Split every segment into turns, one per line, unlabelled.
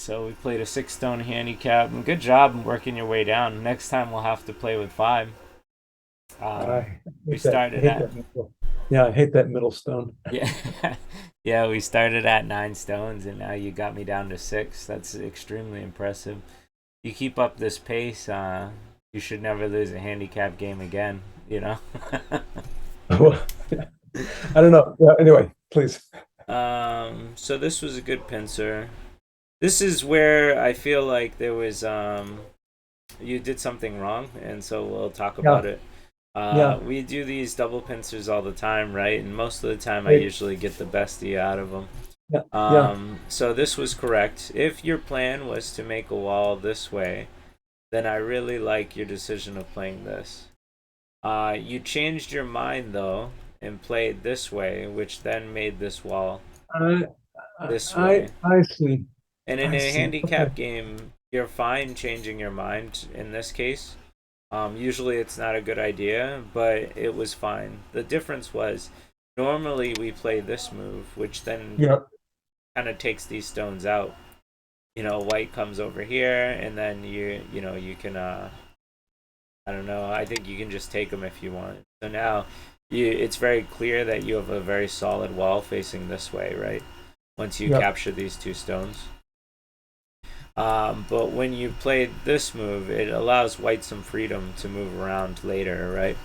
So we played a 6 stone handicap. And good job working your way down. Next time we'll have to play with 5. Um,
I
we
hate that. I
started
hate
at
that middle. Yeah, I hate that middle stone.
yeah, yeah. We started at 9 stones, and now you got me down to 6. That's extremely impressive. You keep up this pace, you should never lose a handicap game again. You know.
Well, I don't know. Yeah, anyway, please.
So this was a good pincer. This is where I feel like there was you did something wrong, and so we'll talk about
Yeah,
it.
yeah.
We do these double pincers all the time, right? And most of the time, I
Right.
usually get the bestie out of them.
Yeah, yeah.
So this was correct. If your plan was to make a wall this way, then I really like your decision of playing this. You changed your mind though and played this way, which then made this wall
I,
this way.
I see.
And in
I
a
see. Okay.
handicap game, you're fine changing your mind in this case. Usually it's not a good idea, but it was fine. The difference was normally we play this move, which then
Yeah,
kind of takes these stones out. White comes over here, and then you can I don't know. I think you can just take them if you want. So now it's very clear that you have a very solid wall facing this way, right? Once you
yeah,
capture these 2 stones. But when you play this move, it allows white some freedom to move around later, right?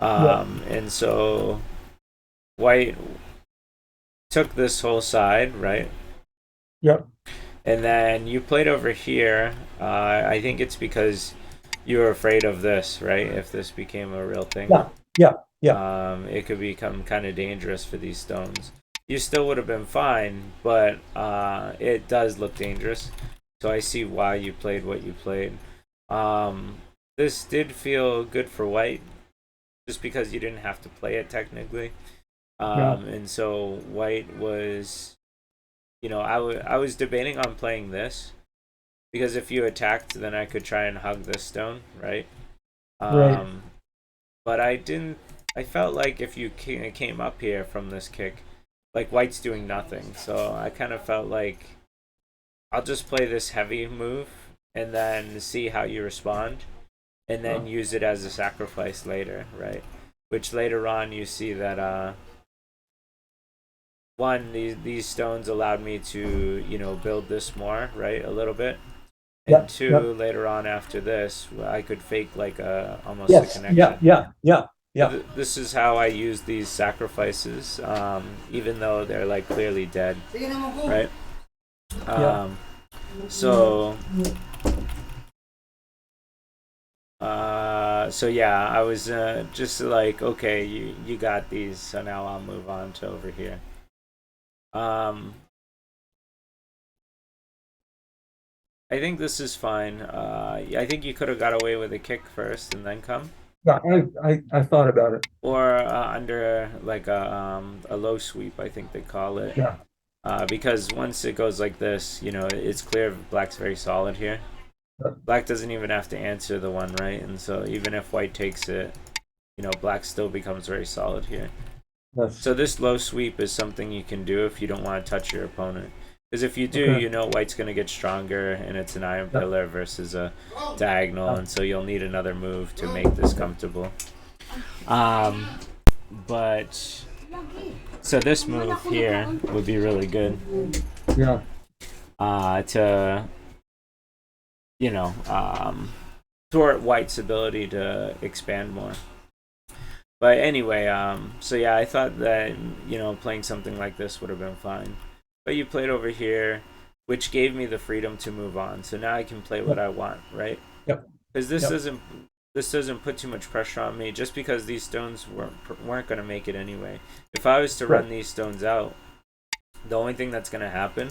yeah,
And so white took this whole side, right?
yeah,
And then you played over here. I think it's because you were afraid of this, right? If this became a real thing,
yeah, yeah, yeah.
it could become kind of dangerous for these stones. You still would have been fine, but it does look dangerous. So I see why you played what you played. Um, this did feel good for white, just because you didn't have to play it technically.
Yeah.
And so white was, I was debating on playing this because if you attacked, then I could try and hug this stone, right?
Right.
Um, but I didn't. I felt like if you came up here from this kick, like white's doing nothing. So I kind of felt like I'll just play this heavy move and then see how you respond, and then
Uh,
use it as a sacrifice later, right? Which later on you see that one, these stones allowed me to build this more, right, a little bit,
yeah,
and
yeah.
two, later on after this I could fake like a almost a
Yes. Yeah,
connection.
yeah, yeah,
So
yeah,
this is how I use these sacrifices, even though they're like clearly dead, right?
yeah.
Um, so so yeah, I was just like, okay, you got these, so now I'll move on to over here. Um, I think this is fine. I think you could have got away with a kick first and then come,
Yeah, I thought about it.
or under like a low sweep, I think they call it.
Yeah.
Because once it goes like this, it's clear black's very solid here. Black doesn't even have to answer the one, right? And so even if white takes it, black still becomes very solid here.
Yes.
So this low sweep is something you can do if you don't want to touch your opponent. Because if you do,
Okay.
white's going to get stronger, and it's an iron
Yeah.
pillar versus a diagonal,
Yeah.
and so you'll need another move to make this comfortable. Um, but so this move here would be really good
Yeah.
to you know thwart white's ability to expand more. But anyway, so yeah, I thought that playing something like this would have been fine. But you played over here, which gave me the freedom to move on. So now I can play what
Yep.
I want, right?
Yep.
Because
Yep.
this doesn't put too much pressure on me. Just because these stones weren't going to make it anyway. If I was to
Right.
run these stones out, the only thing that's going to happen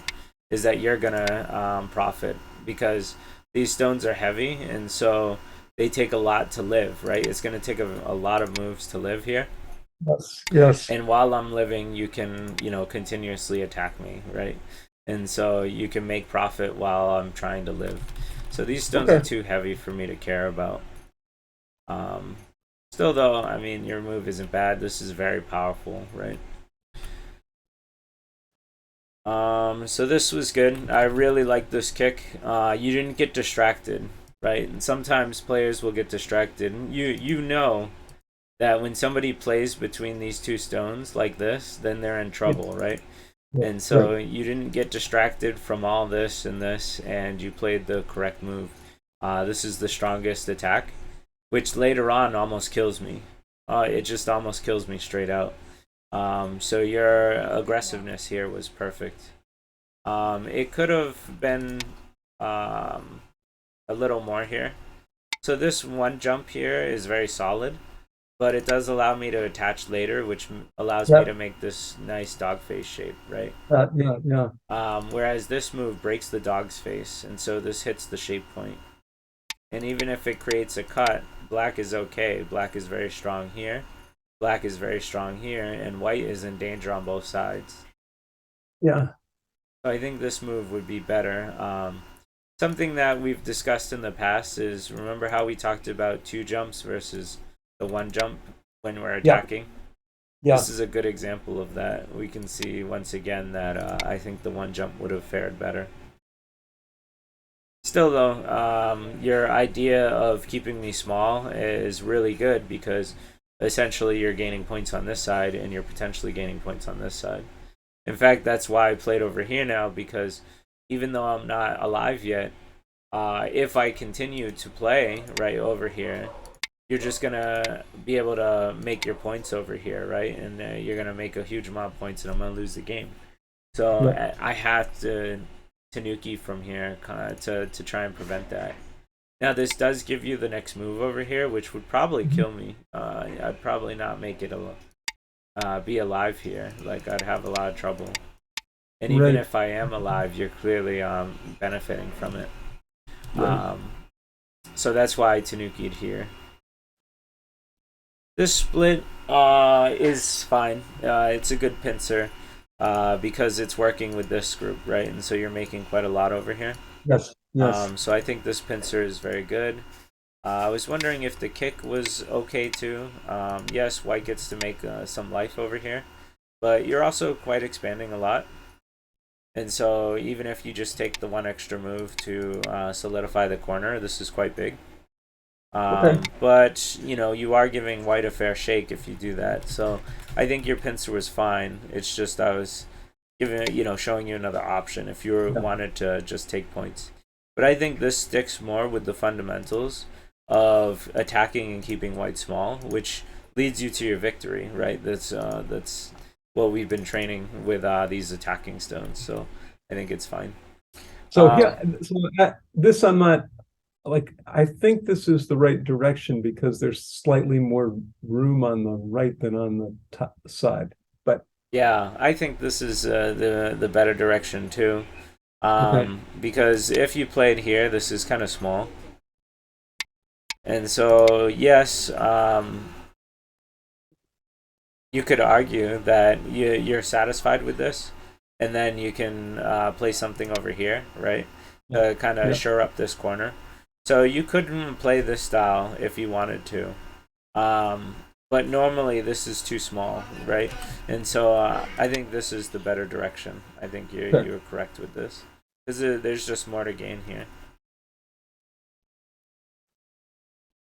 is that you're going to profit, because these stones are heavy, and so they take a lot to live, right? It's going to take a lot of moves to live here.
Yes. Yes.
And while I'm living, you can, continuously attack me, right? And so you can make profit while I'm trying to live. So these stones are
Okay.
too heavy for me to care about. Um, Still, though, I mean, your move isn't bad. This is very powerful, right? So this was good. I really like this kick. You didn't get distracted, right? And sometimes players will get distracted. You know that when somebody plays between these two stones like this, then they're in
Yeah,
trouble, right?
yeah,
And
right.
so you didn't get distracted from all this, and you played the correct move. This is the strongest attack, which later on almost kills me. It just almost kills me straight out. So your aggressiveness here was perfect. It could have been um, a little more here. So this one jump here is very solid, but it does allow me to attach later, which allows me
Yeah,
to make this nice dog face shape, right?
yeah, yeah,
Whereas this move breaks the dog's face, and so this hits the shape point. And even if it creates a cut, black is okay. Black is very strong here. Black is very strong here, and white is in danger on both sides.
yeah,
So I think this move would be better. Something that we've discussed in the past is, remember how we talked about two jumps versus the one jump when we're
yeah,
attacking?
yeah.
This is a good example of that. We can see once again that I think the one jump would have fared better. Still, though, your idea of keeping me small is really good because essentially you're gaining points on this side and you're potentially gaining points on this side. In fact, that's why I played over here now because even though I'm not alive yet, if I continue to play right over here, you're just gonna be able to make your points over here, right? And you're gonna make a huge amount of points, and I'm gonna lose the game. So
Yeah.
I have to Tanuki from here to try and prevent that. Now this does give you the next move over here, which would probably
Mhm.
kill me. I'd probably not make it be alive here. Like I'd have a lot of trouble. And even
Right,
if I am alive, you're clearly benefiting from it.
right.
Um, so that's why I Tanuki'd here. This split is fine. It's a good pincer because it's working with this group, right? And so you're making quite a lot over here.
Yes, yes.
So I think this pincer is very good. I was wondering if the kick was okay too. Yes, white gets to make some life over here, but you're also quite expanding a lot. And so even if you just take the one extra move to solidify the corner, this is quite big.
Okay.
But you know you are giving white a fair shake if you do that. So I think your pincer was fine. It's just I was giving showing you another option if you
Yeah,
wanted to just take points. But I think this sticks more with the fundamentals of attacking and keeping white small, which leads you to your victory, right? That's what we've been training with these attacking stones. So I think it's fine.
so
Um,
yeah, so this I'm not like, I think this is the right direction because there's slightly more room on the right than on the top side. But
yeah, I think this is the better direction too.
okay,
Because if you played here, this is kind of small, and so yes, you could argue that you're satisfied with this, and then you can play something over here, right?
yeah,
Kind of
yeah,
shore up this corner. So you could play this style if you wanted to. Um, but normally this is too small, right? And so I think this is the better direction. I think
okay.
you're correct with this because there's just more to gain here.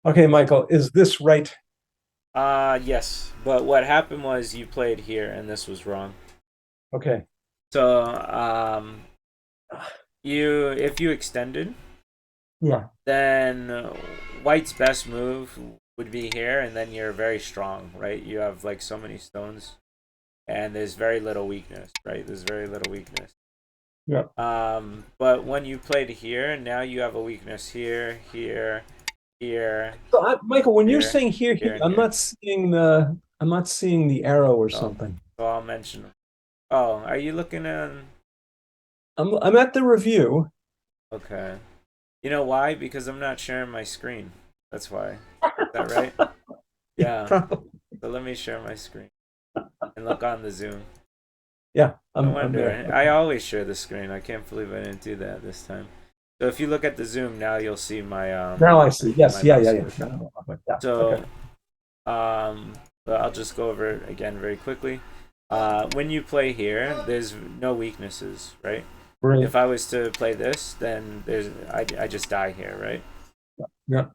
Okay, Michael, is this right?
Yes, but what happened was you played here and this was wrong.
Okay.
So you if you extended,
Yeah.
then white's best move would be here, and then you're very strong, right? You have like so many stones, and there's very little weakness, right? There's very little weakness.
Yeah.
But when you played here, now you have a weakness here, here, here,
So, Michael, when you're
here,
saying here,
here, and
I'm
here.
not seeing the arrow or
So,
something.
so I'll mention them. Oh, are you looking at?
I'm at the review.
Okay. You know why? Because I'm not sharing my screen. That's why. Is that right?
Yeah,
Yeah.
probably.
So let me share my screen and look on the Zoom.
Yeah,
No
I'm there.
wonder. I always share the screen. I can't believe I didn't do that this time. So if you look at the Zoom now, you'll see
Now I see. Yes,
my
yeah,
mouse
yeah, yeah.
clicker.
No, yeah. Okay.
So but I'll just go over it again very quickly. When you play here, there's no weaknesses, right?
Right.
If I was to play this, then I just die here, right?
Yeah.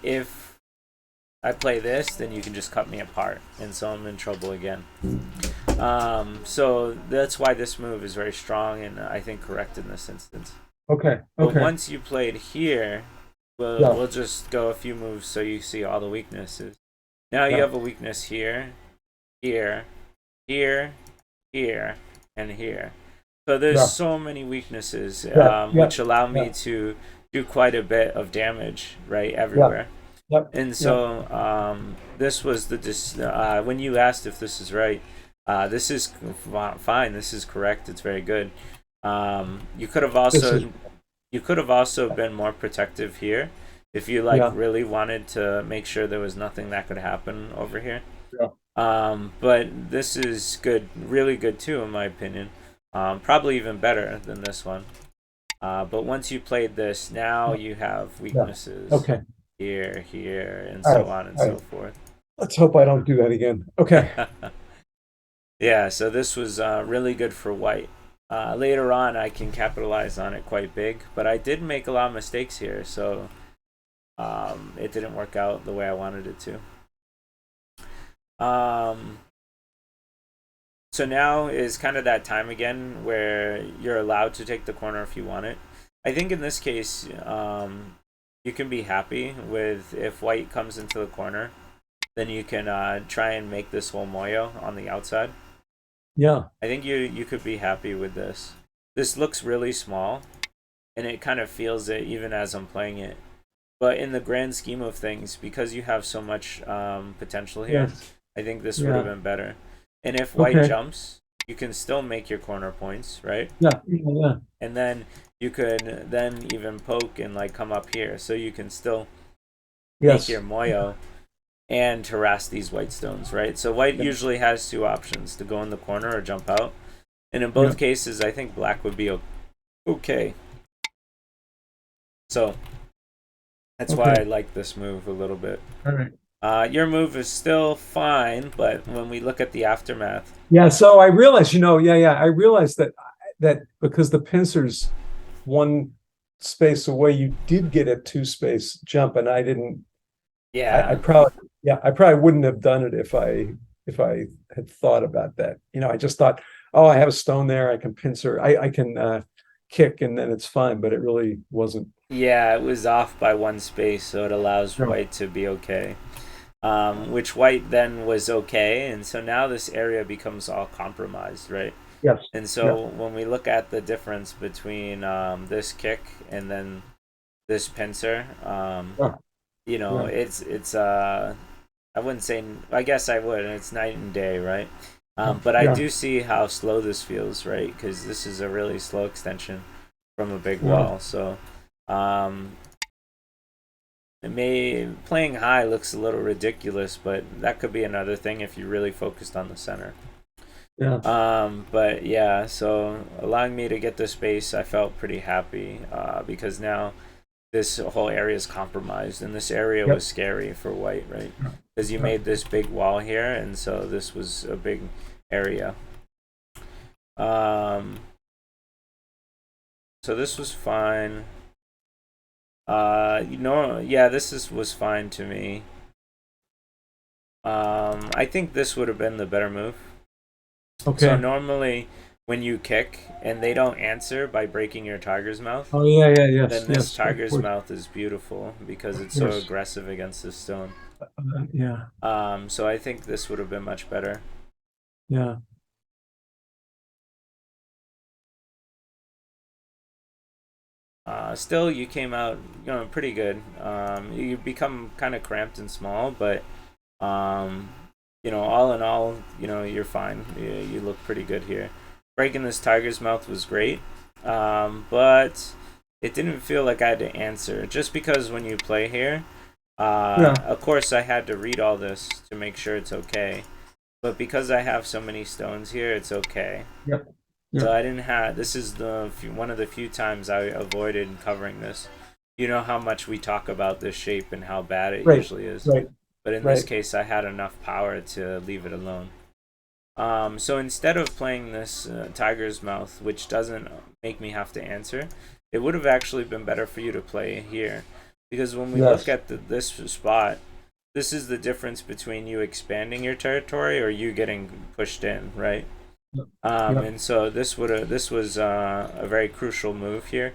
If I play this, then you can just cut me apart, and so I'm in trouble again. So that's why this move is very strong and I think correct in this instance.
Okay.
But
Okay.
once you played here,
Yeah.
we'll just go a few moves so you see all the weaknesses. Now you
Yeah.
have a weakness here, here, here, here, and here. So there's
Yeah.
so many weaknesses,
Yeah. Yeah.
which allow
Yeah.
me to do quite a bit of damage, right,
Yeah.
everywhere.
Yep.
And
Yep.
so this was when you asked if this is right, this is fine. This is correct. It's very good. You could have
This is.
also been more protective here if you like
Yeah.
really wanted to make sure there was nothing that could happen over here.
Yeah.
But this is good, really good too, in my opinion. Probably even better than this one. But once you played this, now
Yeah.
you have
Yeah.
weaknesses
Okay.
here, and
All
so
right.
on and
All
so
right.
forth.
Let's hope I don't do that again. Okay.
Yeah, so this was really good for white. Later on, I can capitalize on it quite big, but I did make a lot of mistakes here, so it didn't work out the way I wanted it to. So now is kind of that time again where you're allowed to take the corner if you want it. I think in this case, you can be happy with if white comes into the corner, then you can try and make this whole moyo on the outside.
Yeah.
I think you could be happy with this. This looks really small, and it kind of feels it even as I'm playing it. But in the grand scheme of things, because you have so much potential here,
Yes.
I think this would have
Yeah.
been better. And if white
Okay.
jumps, you can still make your corner points, right?
Yeah. Yeah. Yeah.
And then you could then even poke and like come up here, so you can still make your
Yes.
moyo and harass these white stones, right? So white
Yeah.
usually has two options: to go in the corner or jump out. And in
Yeah.
both cases, I think black would be okay. So that's why
Okay.
I like this move a little bit.
All right.
Your move is still fine, but when we look at the aftermath,
Yeah. So I realized, yeah, yeah. I realized that because the pincer's one space away, you did get a two space jump, and I didn't. I
yeah,
probably, yeah, I probably wouldn't have done it if I had thought about that. I just thought, oh, I have a stone there. I can pincer. I can kick, and then it's fine. But it really wasn't.
yeah, it was off by one space, so it allows
No.
white to be okay. Which white then was okay, and so now this area becomes all compromised, right?
Yes.
And
Yeah.
so when we look at the difference between this kick and then this pincer,
Yeah. Yeah.
it's I wouldn't say, I guess I would, and it's night and day, right?
Yeah.
But I
Yeah.
do see how slow this feels, right? Because this is a really slow extension from a big
Yeah.
wall. So um, playing high looks a little ridiculous, but that could be another thing if you really focused on the center.
Yeah.
But yeah, so allowing me to get the space, I felt pretty happy because now this whole area is compromised, and this area
Yep.
was scary for white, right?
Yeah.
Because you
Yeah.
made this big wall here, and so this was a big area. Um, so this was fine. Yeah, was fine to me. I think this would have been the better move. So
Okay.
normally, when you kick and they don't answer by breaking your tiger's mouth,
Oh yeah. Yeah. Yes.
then this
Yes. Of
tiger's
course.
mouth is beautiful because
Of
it's so
course.
aggressive against this stone.
Yeah.
So I think this would have been much better.
Yeah.
Still, you came out, pretty good. You become kind of cramped and small, but um, all in all, you're fine. You look pretty good here. Breaking this tiger's mouth was great, but it didn't feel like I had to answer. Just because when you play here,
Yeah.
of course, I had to read all this to make sure it's okay. But because I have so many stones here, it's okay.
Yep.
So
Yep.
I didn't have. This is one of the few times I avoided covering this. You know how much we talk about this shape and how bad it
Right.
usually is.
Right.
But in this
Right.
case, I had enough power to leave it alone. So instead of playing this tiger's mouth, which doesn't make me have to answer, it would have actually been better for you to play here, because when we look
Yes.
at this spot, this is the difference between you expanding your territory or you getting pushed in, right?
Yep.
And so this was a very crucial move here,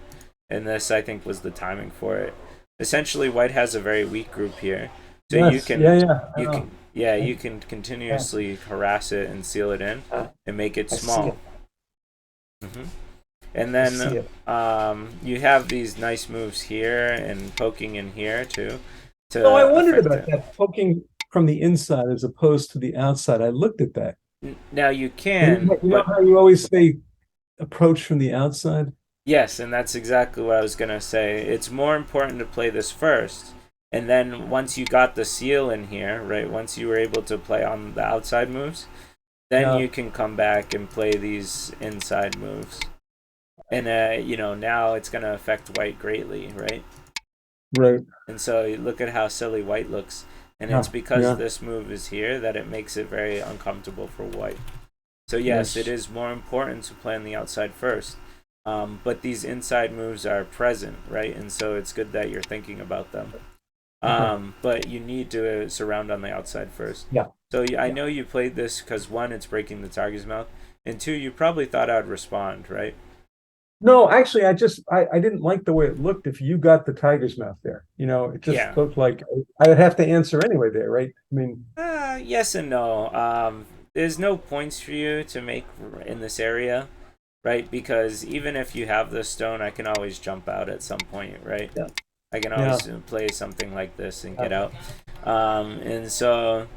and this I think was the timing for it. Essentially, White has a very weak group here, so
Yes. Yeah. Yeah. I
you
know.
can yeah
I,
you can
yeah.
continuously harass it and seal it in and make it
I see
small.
it.
hmm And
I see
then
it.
you have these nice moves here and poking in here too
So I
to
wondered
affect
about
it.
that poking from the inside as opposed to the outside. I looked at that.
Now you
And
can,
you know
but
how you always say approach from the outside?
yes, and that's exactly what I was gonna say. It's more important to play this first, and then once you got the seal in here, right? Once you were able to play on the outside moves, then
Yeah.
you can come back and play these inside moves. And now it's gonna affect White greatly, right?
Right.
And so you look at how silly White looks, and it's
Yeah.
because
Yeah.
this move is here that it makes it very uncomfortable for White. So yes, it
Yes.
is more important to play on the outside first. But these inside moves are present, right? And so it's good that you're thinking about them.
Okay.
But you need to surround on the outside first.
Yeah.
So I
Yeah.
know you played this because one, it's breaking the target's mouth, and two, you probably thought I'd respond, right?
No, actually, I didn't like the way it looked if you got the tiger's mouth there. It just
Yeah.
looked like I would have to answer anyway there, right? I mean,
Yes and no. There's no points for you to make in this area, right? Because even if you have the stone, I can always jump out at some point, right?
yeah.
I can
Yeah.
always play something like this and
Yeah.
get out. And so,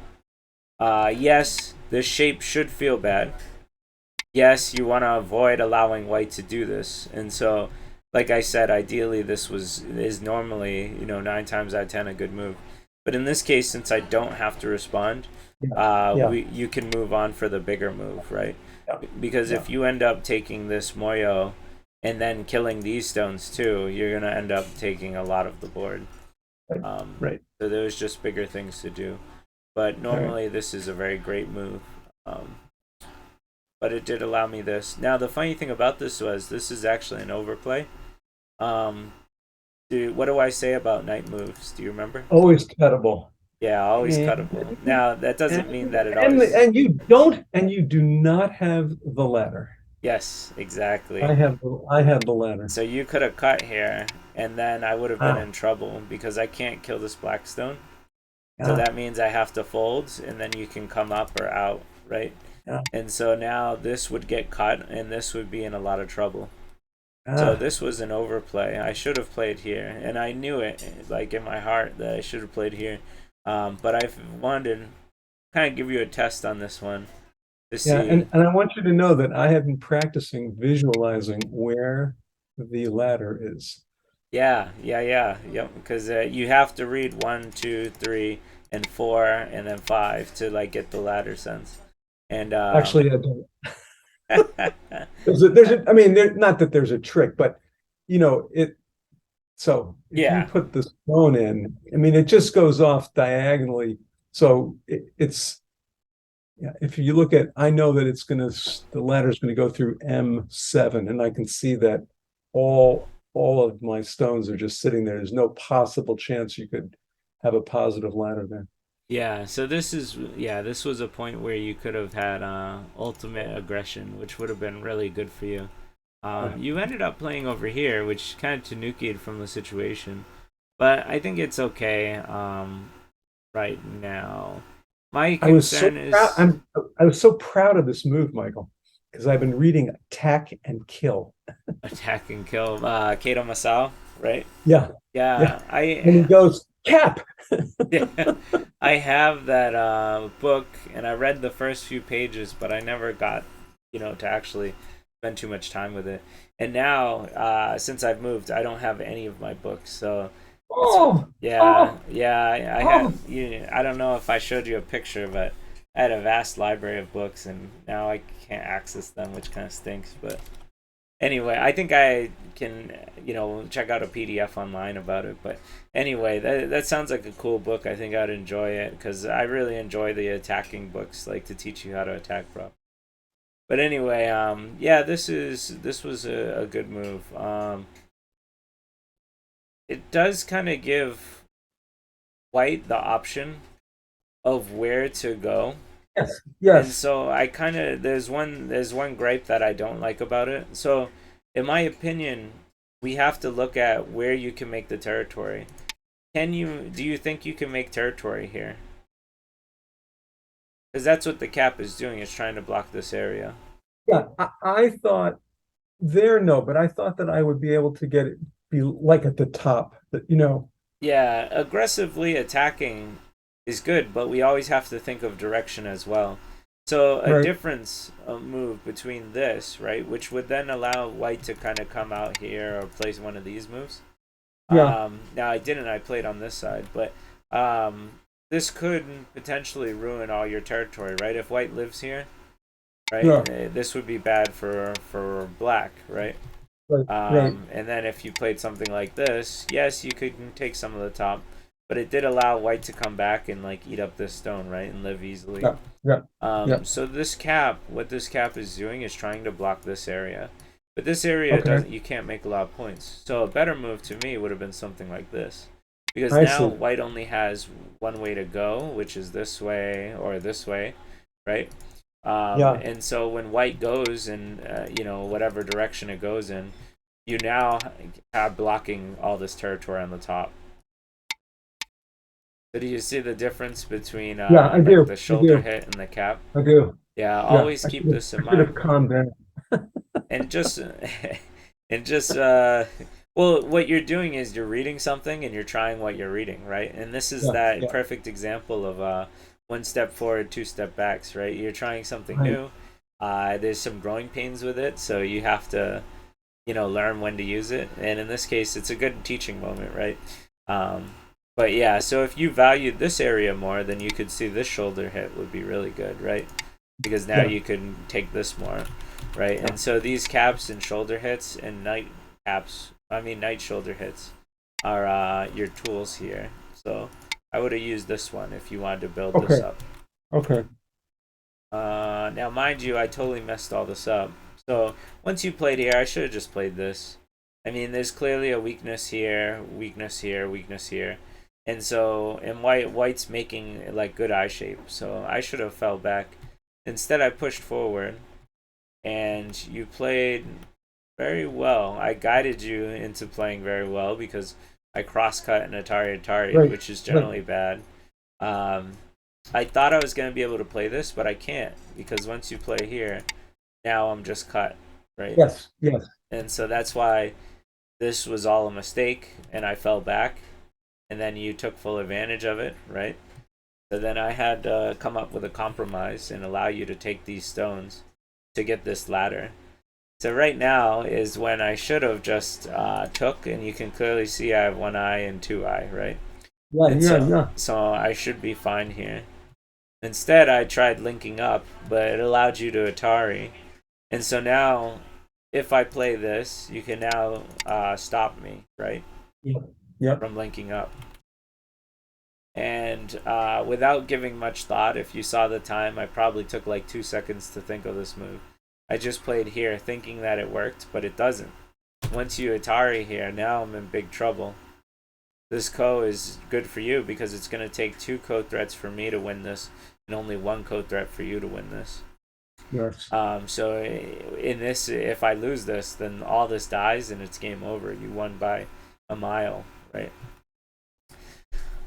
yes, this shape should feel bad. Yes, you want to avoid allowing White to do this. And so, like I said, ideally this is normally 9 times out of 10 a good move. But in this case, since I don't have to respond,
Yeah. Yeah.
we you can move on for the bigger move, right?
Yeah.
Because
Yeah.
if you end up taking this Moyo and then killing these stones too, you're gonna end up taking a lot of the board.
Right.
Um,
Right.
so there's just bigger things to do. But
All right.
normally this is a very great move. Um, but it did allow me this. Now the funny thing about this was this is actually an overplay. Um, what do I say about knight moves? Do you remember?
Always cuttable.
Yeah, always cuttable.
And
Now that doesn't mean that it
and
always.
and you do not have the ladder.
Yes, exactly.
I have the ladder.
So you could have cut here, and then I would have been
Ah,
in trouble because I can't kill this blackstone. So
yeah.
that means I have to fold, and then you can come up or out, right?
Yeah.
And so now this would get cut, and this would be in a lot of trouble. So
Ah,
this was an overplay. I should have played here, and I knew it, like in my heart, that I should have played here. But I wanted to kind of give you a test on this one to
yeah.
see.
And I want you to know that I have been practicing visualizing where the ladder is.
Yep. Because you have to read 1, 2, 3, and 4, and then 5 to like get the ladder sense. And
Actually, I don't. I mean, not that there's a trick, but it. So if you
yeah,
put the stone in, I mean, it just goes off diagonally. So it's yeah. If you look at, I know that the ladder's going to go through M7, and I can see that all of my stones are just sitting there. There's no possible chance you could have a positive ladder there.
yeah. So this was a point where you could have had ultimate aggression, which would have been really good for you.
Yeah.
You ended up playing over here, which kind of tanukied from the situation, but I think it's okay right now. My
I was so
concern
proud.
is
I was so proud of this move, Michael, because I've been reading Attack and Kill.
attack and kill Kato Masao, right?
Yeah, yeah.
Yeah,
And he
I
goes, Cap.
yeah, I have that book, and I read the first few pages, but I never got to actually spend too much time with it. And now, since I've moved, I don't have any of my books, so it's
Oh,
yeah,
oh,
yeah. I had
oh.
I don't know if I showed you a picture, but I had a vast library of books, and now I can't access them, which kind of stinks. But Anyway, I think I can, check out a PDF online about it. But anyway, that sounds like a cool book. I think I'd enjoy it because I really enjoy the attacking books, like to teach you how to attack prop. But anyway, yeah, this was a good move. It does kind of give white the option of where to go.
Yes,
And
yes.
so I kind of there's one gripe that I don't like about it. So in my opinion, we have to look at where you can make the territory. Do you think you can make territory here? Because that's what the cap is doing, is trying to block this area.
Yeah, I thought there, no, but I thought that I would be able to get it be like at the top, that
Yeah, aggressively attacking is good, but we always have to think of direction as well. So a
right.
difference move between this, right, which would then allow white to kind of come out here or place one of these moves.
Yeah,
Now I didn't. I played on this side, but this could potentially ruin all your territory, right? If white lives here, right,
yeah,
this would be bad for black, right?
right, right.
And then if you played something like this, yes, you could take some of the top, but it did allow white to come back and like eat up this stone, right, and live easily.
Yeah, yeah, yeah.
So what this cap is doing is trying to block this area, but this area
Okay,
doesn't. You can't make a lot of points. So a better move to me would have been something like this, because
I
now
see.
white only has one way to go, which is this way or this way, right?
Yeah,
And so when white goes in, whatever direction it goes in, you now have blocking all this territory on the top. So do you see the difference between
yeah, I
like
do.
the
I
shoulder
do.
hit and the cap?
I do.
Yeah,
Yeah,
always keep this
I
in
should have
mind.
calmed down.
And just and just well, what you're doing is you're reading something and you're trying what you're reading, right? And this is
Yeah,
that
yeah,
perfect example of one step forward, two step backs, right? You're trying something
right.
new. There's some growing pains with it, so you have to learn when to use it. And in this case, it's a good teaching moment, right? Um, but yeah, so if you valued this area more, then you could see this shoulder hit would be really good, right? Because now
Yeah,
you can take this more, right?
yeah.
And so these caps and shoulder hits and night shoulder hits are your tools here. So I would have used this one if you wanted to build this
Okay,
up.
okay.
Now, mind you, I totally messed all this up. So once you played here, I should have just played this. I mean, there's clearly a weakness here, weakness here, weakness here, and so and white's making like good eye shape. So I should have fell back. Instead, I pushed forward, and you played very well. I guided you into playing very well because I cross cut and Atari,
Right,
which is
right.
generally bad. Um, I thought I was going to be able to play this, but I can't because once you play here, now I'm just cut, right?
Yes, yes.
And so that's why this was all a mistake and I fell back and then you took full advantage of it, right? So then I had to come up with a compromise and allow you to take these stones to get this ladder. So right now is when I should have just took, and you can clearly see I have one eye and two eye, right?
Yeah,
And
yeah,
so
yeah.
so I should be fine here. Instead, I tried linking up, but it allowed you to Atari. And so now, if I play this, you can now stop me, right,
Yeah, yeah.
from linking up. And without giving much thought, if you saw the time, I probably took like 2 seconds to think of this move. I just played here thinking that it worked, but it doesn't. Once you Atari here, now I'm in big trouble. This ko is good for you because it's going to take two ko threats for me to win this and only one ko threat for you to win this.
Yes.
So in this, if I lose this, then all this dies and it's game over. You won by a mile, right?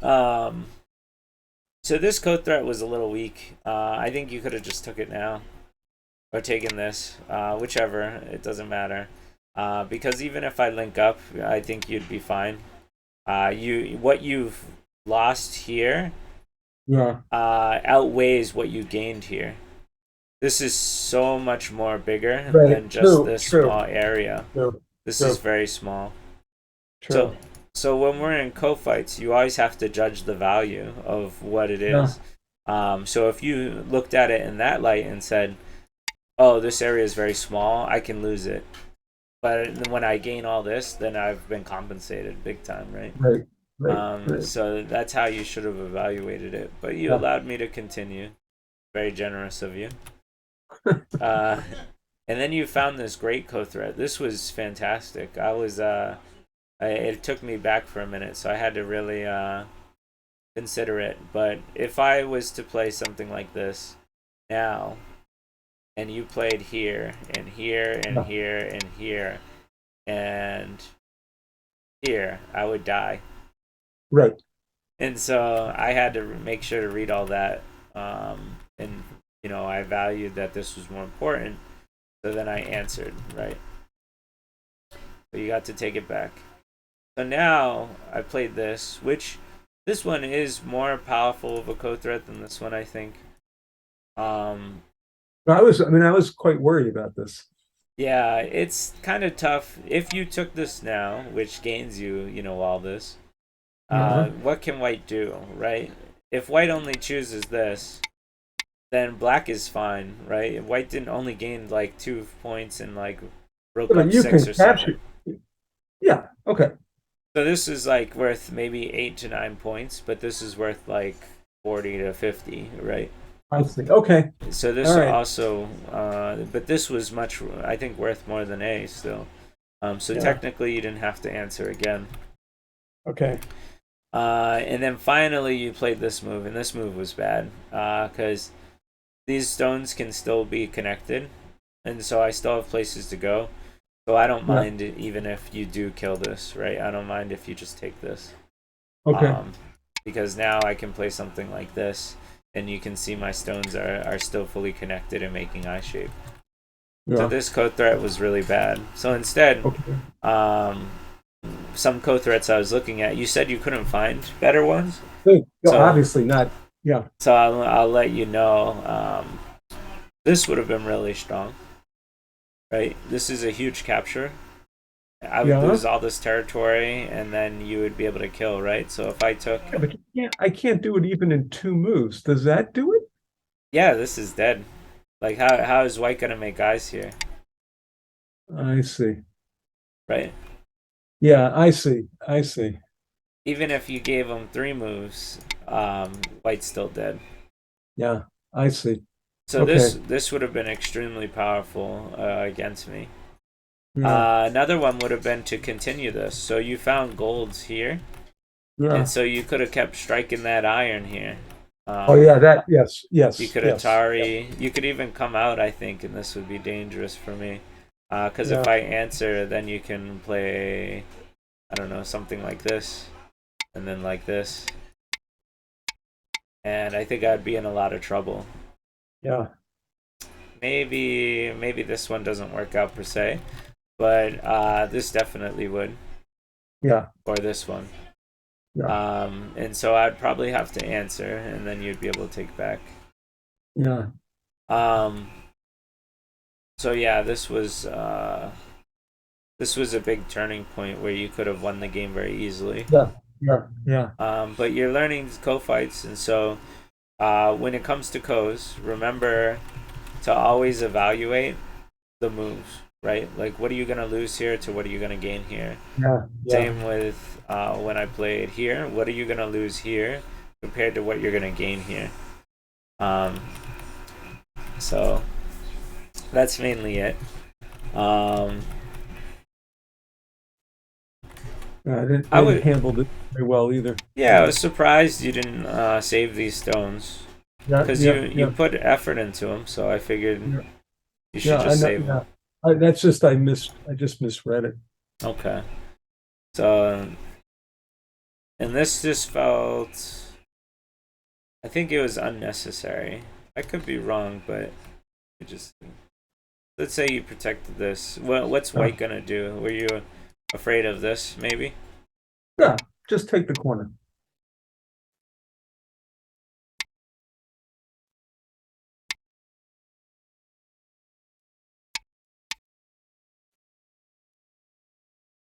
Um, so this code threat was a little weak. I think you could have just took it now or taken this, whichever. It doesn't matter. Because even if I link up, I think you'd be fine. What you've lost here
Yeah.
outweighs what you gained here. This is so much more bigger
Right.
than just
True,
this
true,
small area.
true,
This is
true,
very small. So
true.
so when we're in co-fights, you always have to judge the value of what it
Yeah.
is. So if you looked at it in that light and said, "Oh, this area is very small. I can lose it," But when I gain all this, then I've been compensated big time, right?
Right, right, right.
So that's how you should have evaluated it. But you
Yeah,
allowed me to continue. Very generous of you. Uh, and then you found this great co-thread. This was fantastic. It took me back for a minute, so I had to really consider it. But if I was to play something like this now, and you played here and here and
yeah,
here and here and here, I would die.
right.
And so I had to make sure to read all that. And I valued that this was more important. So then I answered, right? So you got to take it back. So now I played this, which this one is more powerful of a co-threat than this one, I think. Um,
I was quite worried about this.
yeah, it's kind of tough. If you took this now, which gains you, all this,
Yeah.
what can white do, right? If white only chooses this, then black is fine, right? If white didn't only gain like 2 points and like broke
But
up
you
six
can
or seven.
capture. Yeah. Okay.
So this is like worth maybe 8 to 9 points, but this is worth like 40 to 50, right?
I see. Okay.
So
All
this
right.
also, but this was much, I think, worth more than A still. So
Yeah.
technically, you didn't have to answer again.
Okay.
And then finally, you played this move, and this move was bad because these stones can still be connected, and so I still have places to go. So I don't
Yeah.
mind it, even if you do kill this, right? I don't mind if you just take this,
Okay.
um, because now I can play something like this, and you can see my stones are still fully connected and making eye shape. So
Yeah.
this code threat was really bad. So instead,
Okay.
um, some code threats I was looking at, you said you couldn't find better ones.
Good. No,
So
obviously not. Yeah.
so I'll let you know. This would have been really strong, right? This is a huge capture. I would
Yeah.
lose all this territory, and then you would be able to kill, right? So if I took,
Yeah, but I can't do it even in two moves. Does that do it?
yeah, this is dead. Like how is white gonna make eyes here,
I see.
right?
Yeah, I see. I see.
Even if you gave him 3 moves, white's still dead.
Yeah, I see.
So this
Okay.
this would have been extremely powerful against me.
Yeah.
Another one would have been to continue this. So you found golds here, and
Yeah.
so you could have kept striking that iron here.
Oh
Um,
yeah, that yes,
you
yes,
could
yes.
Atari. You could even come out, I think, and this would be dangerous for me. Because if
Yeah.
I answer, then you can play, I don't know, something like this, and then like this, and I think I'd be in a lot of trouble.
Yeah.
Maybe this one doesn't work out per se, but this definitely would,
Yeah.
or this one.
Yeah.
And so I'd probably have to answer, and then you'd be able to take back.
Yeah.
Um, so yeah, this was a big turning point where you could have won the game very easily.
Yeah. Yeah. Yeah.
But you're learning co-fights, and so when it comes to co's, remember to always evaluate the moves, right? Like, what are you gonna lose here to what are you gonna gain here?
Yeah. Yeah.
Same with when I played here. What are you gonna lose here compared to what you're gonna gain here? Um, so that's mainly it. Um,
I
I
didn't
would,
handle it very well either.
yeah, I was surprised you didn't save these stones
Yeah.
because
Yeah.
you
Yeah.
put effort into them. So I figured
Yeah.
you should
Yeah. I
just
know.
save them.
Yeah. I just misread it.
Okay. So and this just felt. I think it was unnecessary. I could be wrong, but it just. Let's say you protected this. Well, what's
Yeah.
white gonna do? Were you afraid of this? Maybe.
Yeah. Just take the corner.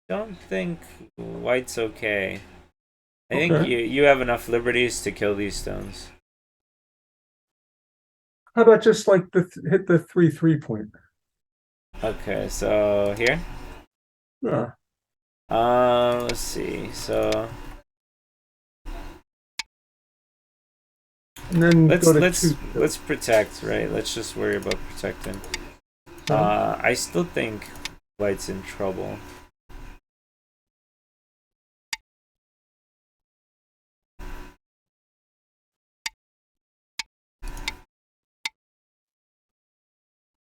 Don't think white's okay. I think
Okay.
you have enough liberties to kill these stones.
How about just like hit the 3 3 point?
Okay, so here.
Yeah.
Let's see. So
And then go
let's
to
let's
2.
let's protect, right? Let's just worry about protecting.
Okay.
I still think white's in trouble.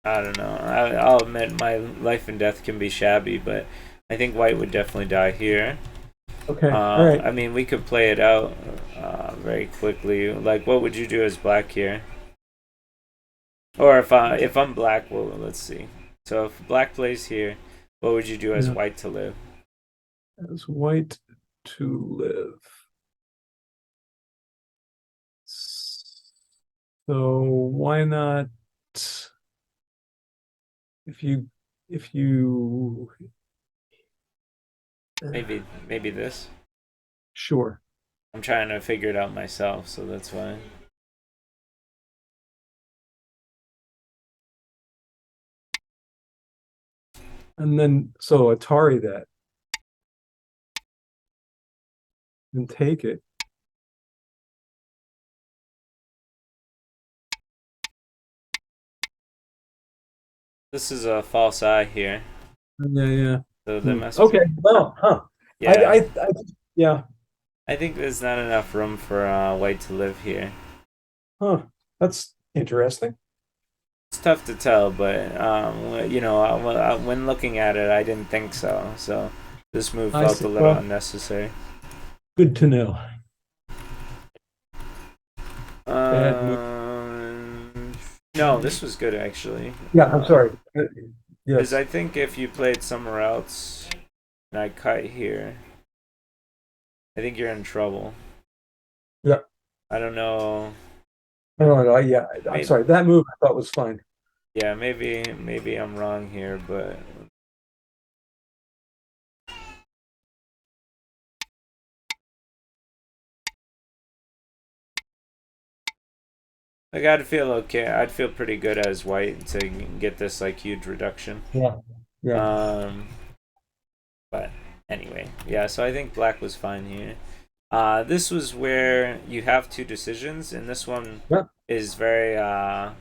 I don't know. I'll admit my life and death can be shabby, but I think white would definitely die here.
Okay. All right.
I mean, we could play it out very quickly. Like, what would you do as black here? Or if I'm black, well, let's see. So if black plays here, what would you do as
Yeah.
white to live?
As white to live. So why not if you if you
Maybe this.
sure.
I'm trying to figure it out myself, so that's why.
And then so Atari that and take it.
This is a false eye here,
Yeah, yeah.
so there
Hmm.
must
Okay.
be.
Well, huh.
Yeah,
I yeah.
I think there's not enough room for white to live here.
Huh. That's interesting.
It's tough to tell, but when looking at it, I didn't think so. So this move
I
felt
see.
a little
Well,
unnecessary.
good to know. Bad move.
No, this was good actually.
Yeah, I'm sorry.
Because
Yes.
I think if you played somewhere else and I cut here, I think you're in trouble.
Yeah.
I don't know.
No, yeah. I'm
Maybe,
sorry. That move I thought was fine.
yeah, maybe I'm wrong here, but like I'd feel okay. I'd feel pretty good as white to get this like huge reduction.
Yeah. Yeah.
Um, but anyway, yeah. So I think black was fine here. This was where you have two decisions, and this one
Yeah.
is very. I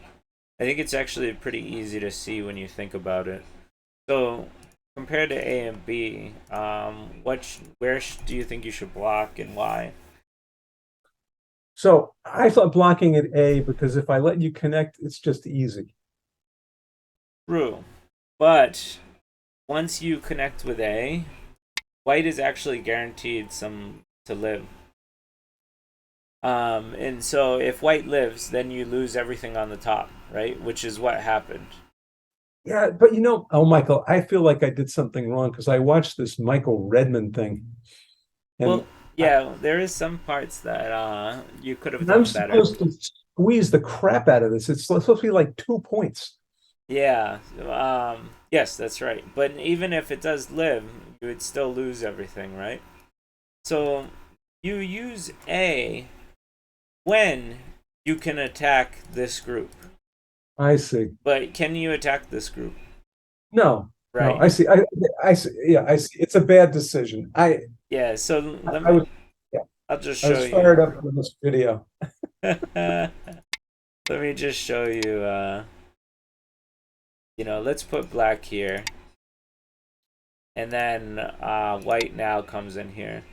think it's actually pretty easy to see when you think about it. So compared to A and B, do you think you should block and why?
So I thought blocking at A because if I let you connect, it's just easy.
True, but once you connect with A, white is actually guaranteed some to live. And so if white lives, then you lose everything on the top, right? Which is what happened.
Yeah, but oh, Michael, I feel like I did something wrong because I watched this Michael Redmond thing, and
Well, yeah, there is some parts that you could have
and I'm
done better.
supposed to squeeze the crap out of this. It's supposed to be like 2 points.
Yeah. Yes, that's right. But even if it does live, you would still lose everything, right? So you use A when you can attack this group.
I see.
But can you attack this group?
No, no,
Right.
I see. I see. Yeah, I see. It's a bad decision.
Yeah, so
I was, yeah,
I'll just
I
show
was
you.
fired up for this video.
Let me just show you let's put black here. And then white now comes in here.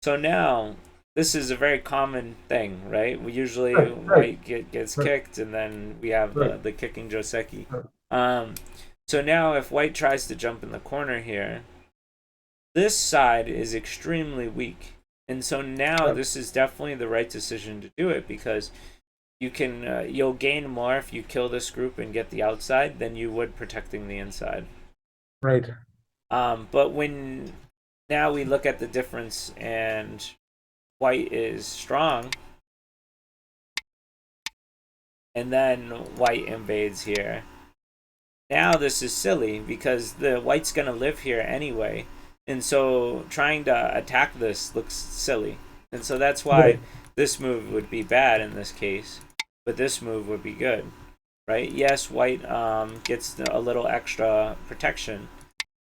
So now this is a very common thing, right? We usually
Right, right,
white gets
right,
kicked, and then we have
right,
the kicking Joseki.
right.
Um, so now if white tries to jump in the corner here, this side is extremely weak, and so now
Right.
this is definitely the right decision to do it because you'll gain more if you kill this group and get the outside than you would protecting the inside.
Right.
But when now we look at the difference and white is strong, and then white invades here. Now this is silly because the white's gonna live here anyway, and so trying to attack this looks silly, and so that's why
Right.
this move would be bad in this case, but this move would be good, right? Yes, white gets a little extra protection,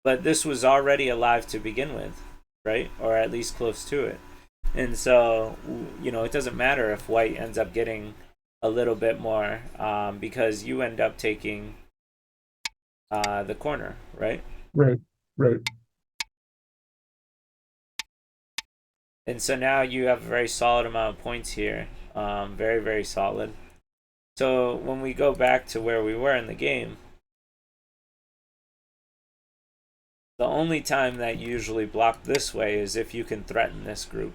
but this was already alive to begin with, right? Or at least close to it. And so, it doesn't matter if white ends up getting a little bit more, because you end up taking the corner, right?
Right. Right.
And so now you have a very solid amount of points here. Very, very solid. So when we go back to where we were in the game, the only time that you usually block this way is if you can threaten this group.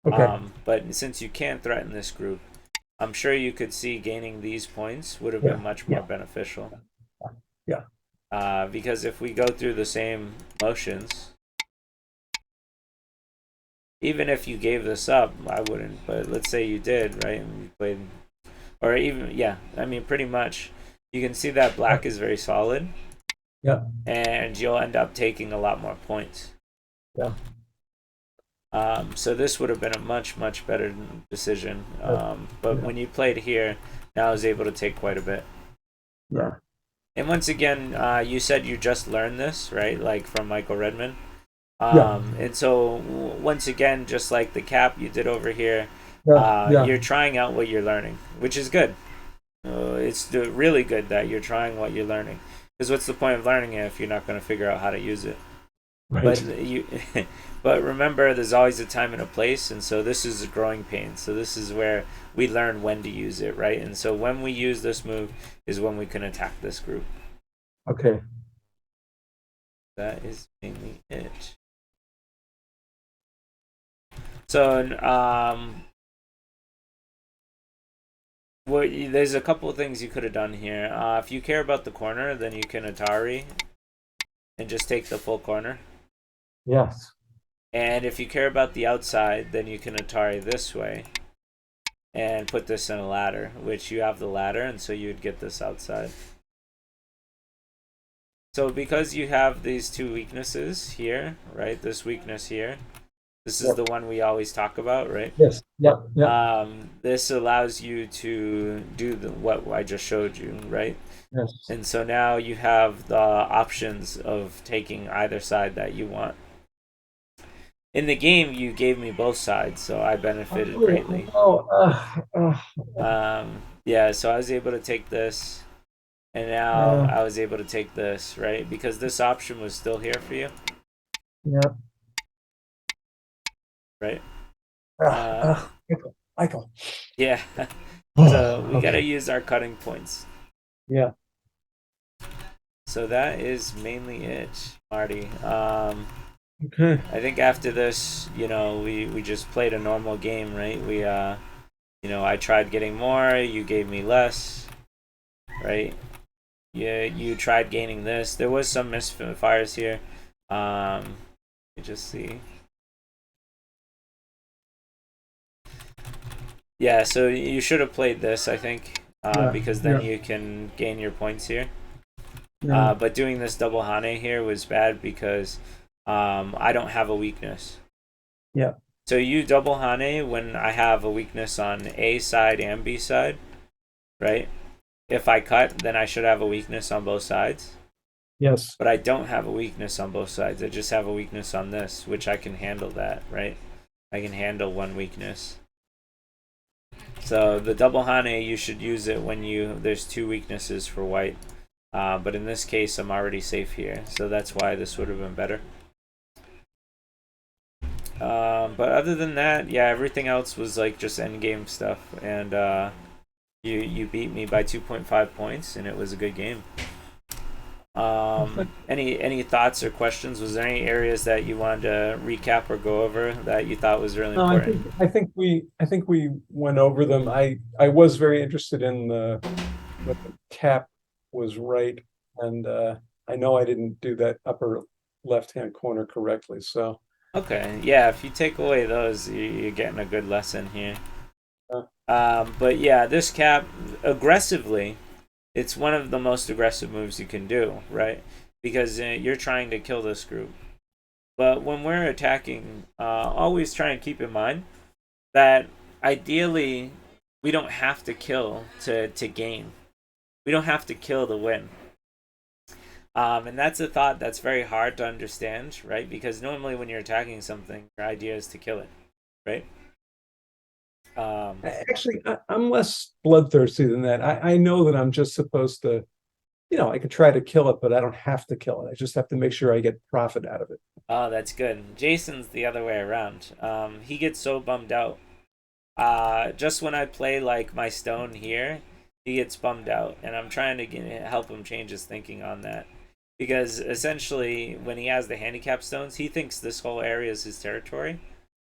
Okay.
But since you can't threaten this group, I'm sure you could see gaining these points would have
Yeah.
been much more
Yeah.
beneficial.
Yeah.
Because if we go through the same motions, even if you gave this up, I wouldn't. But let's say you did, right? And you played, or even yeah. I mean, pretty much, you can see that black is very solid,
Yeah.
and you'll end up taking a lot more points.
Yeah.
So this would have been a much, much better decision. But
Yeah.
when you played here, now I was able to take quite a bit.
Yeah.
And once again, you said you just learned this, right? Like from Michael Redman.
Yeah.
And so once again, just like the cap you did over here,
Yeah. Yeah.
you're trying out what you're learning, which is good. It's really good that you're trying what you're learning. Because what's the point of learning it if you're not going to figure out how to use it?
Right.
But remember, there's always a time and a place, and so this is a growing pain. So this is where we learn when to use it, right? And so when we use this move is when we can attack this group.
Okay.
That is mainly it. So there's a couple of things you could have done here. If you care about the corner, then you can Atari and just take the full corner.
Yes.
And if you care about the outside, then you can Atari this way and put this in a ladder, which you have the ladder, and so you'd get this outside. So because you have these two weaknesses here, right? This weakness here, this is the one we always talk about, right?
Yes. Yep. Yep.
This allows you to do what I just showed you, right?
Yes.
And so now you have the options of taking either side that you want. In the game, you gave me both sides, so I benefited greatly. Yeah, so I was able to take this, and now I was able to take this, right? Because this option was still here for you,
Yeah.
right?
Michael.
Yeah. So we gotta use our cutting points.
Yeah.
So that is mainly it, Marty.
Okay.
I think after this, we just played a normal game, right? I tried getting more, you gave me less, right? Yeah, you tried gaining this. There was some misfires here. Let me just see. Yeah, so you should have played this, I think, because then you can gain your points here.
Yeah.
But doing this double Hane here was bad because I don't have a weakness.
Yeah.
So you double Hane when I have a weakness on A side and B side, right? If I cut, then I should have a weakness on both sides.
Yes.
But I don't have a weakness on both sides. I just have a weakness on this, which I can handle that, right? I can handle one weakness. So the double Hane, you should use it when there's two weaknesses for white. But in this case, I'm already safe here. So that's why this would have been better. But other than that, yeah, everything else was like just endgame stuff. And you beat me by 2.5 points, and it was a good game. Any thoughts or questions? Was there any areas that you wanted to recap or go over that you thought was really important?
I think we went over them. I was very interested in what the cap was right, and I know I didn't do that upper left-hand corner correctly. So
Okay, yeah, if you take away those, you're getting a good lesson here. But yeah, this cap, aggressively, it's one of the most aggressive moves you can do, right? Because you're trying to kill this group. But when we're attacking, always try and keep in mind that ideally we don't have to kill to gain. We don't have to kill to win. And that's a thought that's very hard to understand, right? Because normally when you're attacking something, your idea is to kill it, right? Um,
Actually, I'm less bloodthirsty than that. I know that I'm just supposed to, I could try to kill it, but I don't have to kill it. I just have to make sure I get profit out of it.
oh, that's good. Jason's the other way around. He gets so bummed out. Just when I play like my stone here, he gets bummed out, and I'm trying to help him change his thinking on that. Because essentially, when he has the handicap stones, he thinks this whole area is his territory,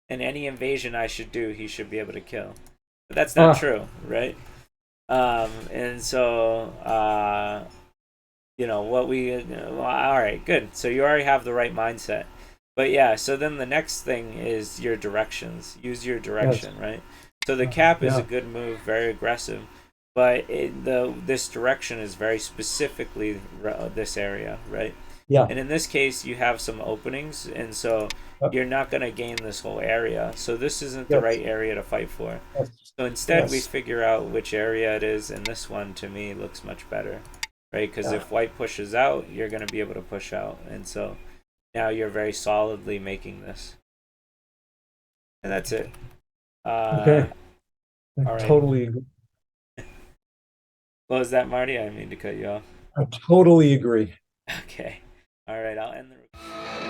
and any invasion I should do, he should be able to kill. But that's not
Ah,
true, right? And so, what well, all right, good. So you already have the right mindset. But yeah, so then the next thing is your directions. Use your
yes.
direction, right? So the cap is a
Yeah.
good move, very aggressive, but this direction is very specifically this area, right?
Yeah.
And in this case, you have some openings, and so you're not going to gain this whole area. So this isn't the
Yes.
right area to fight for.
Yes.
So instead, we
Yes.
figure out which area it is, and this one to me looks much better, right? Because
Yeah.
if white pushes out, you're going to be able to push out, and so now you're very solidly making this, and that's it. Uh,
Okay. I
all right.
totally,
What was that, Marty? I didn't mean to cut you off.
I totally agree.
Okay. All right. I'll end the.